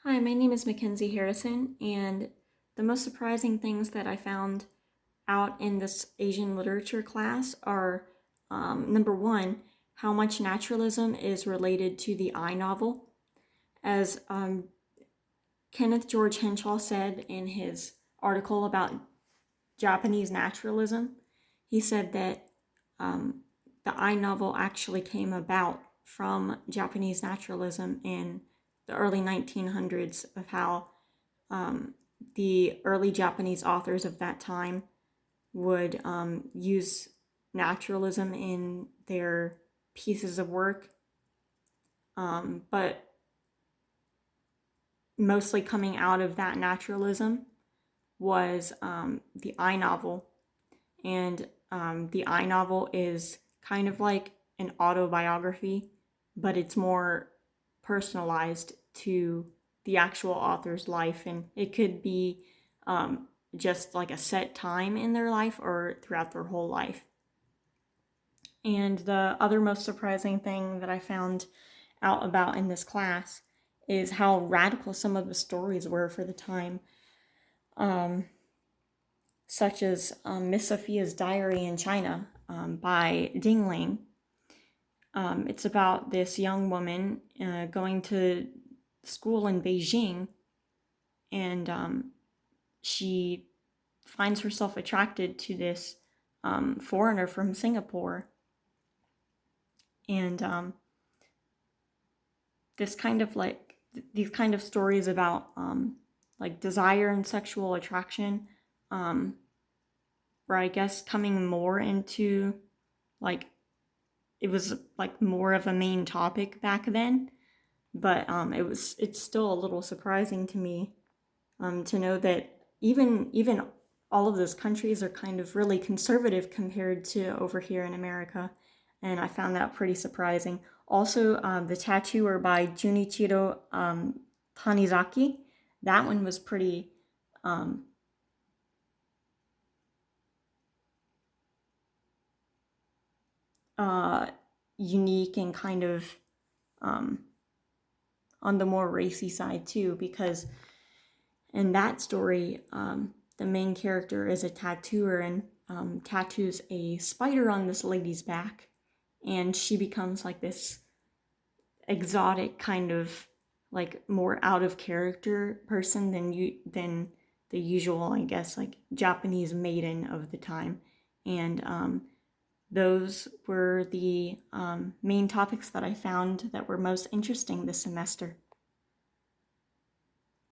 Hi, my name is Mackenzie Harrison, and the most surprising things that I found out in this Asian literature class are number one, how much naturalism is related to the I novel. As Kenneth George Henshaw said in his article about Japanese naturalism, he said that um, the I novel actually came about from Japanese naturalism in the early 1900s, of how the early Japanese authors of that time would use naturalism in their pieces of work, but mostly coming out of that naturalism was the I novel. And the I novel is kind of like an autobiography, but it's more personalized to the actual author's life. And it could be just like a set time in their life or throughout their whole life. And the other most surprising thing that I found out about in this class is how radical some of the stories were for the time, such as Miss Sophia's Diary in China by Ding Ling. It's about this young woman going to school in Beijing, and she finds herself attracted to this foreigner from Singapore. And this kind of like these kind of stories about like desire and sexual attraction were, I guess, coming more into like it was like more of a main topic back then. But it's still a little surprising to me to know that even all of those countries are kind of really conservative compared to over here in America, and I found that pretty surprising. Also, the Tattooer by Junichiro Tanizaki, that one was pretty um, uh, unique and kind of um, on the more racy side too, because in that story, the main character is a tattooer and tattoos a spider on this lady's back, and she becomes like this exotic kind of like more out of character person than the usual, I guess, like Japanese maiden of the time. And those were the main topics that I found that were most interesting this semester.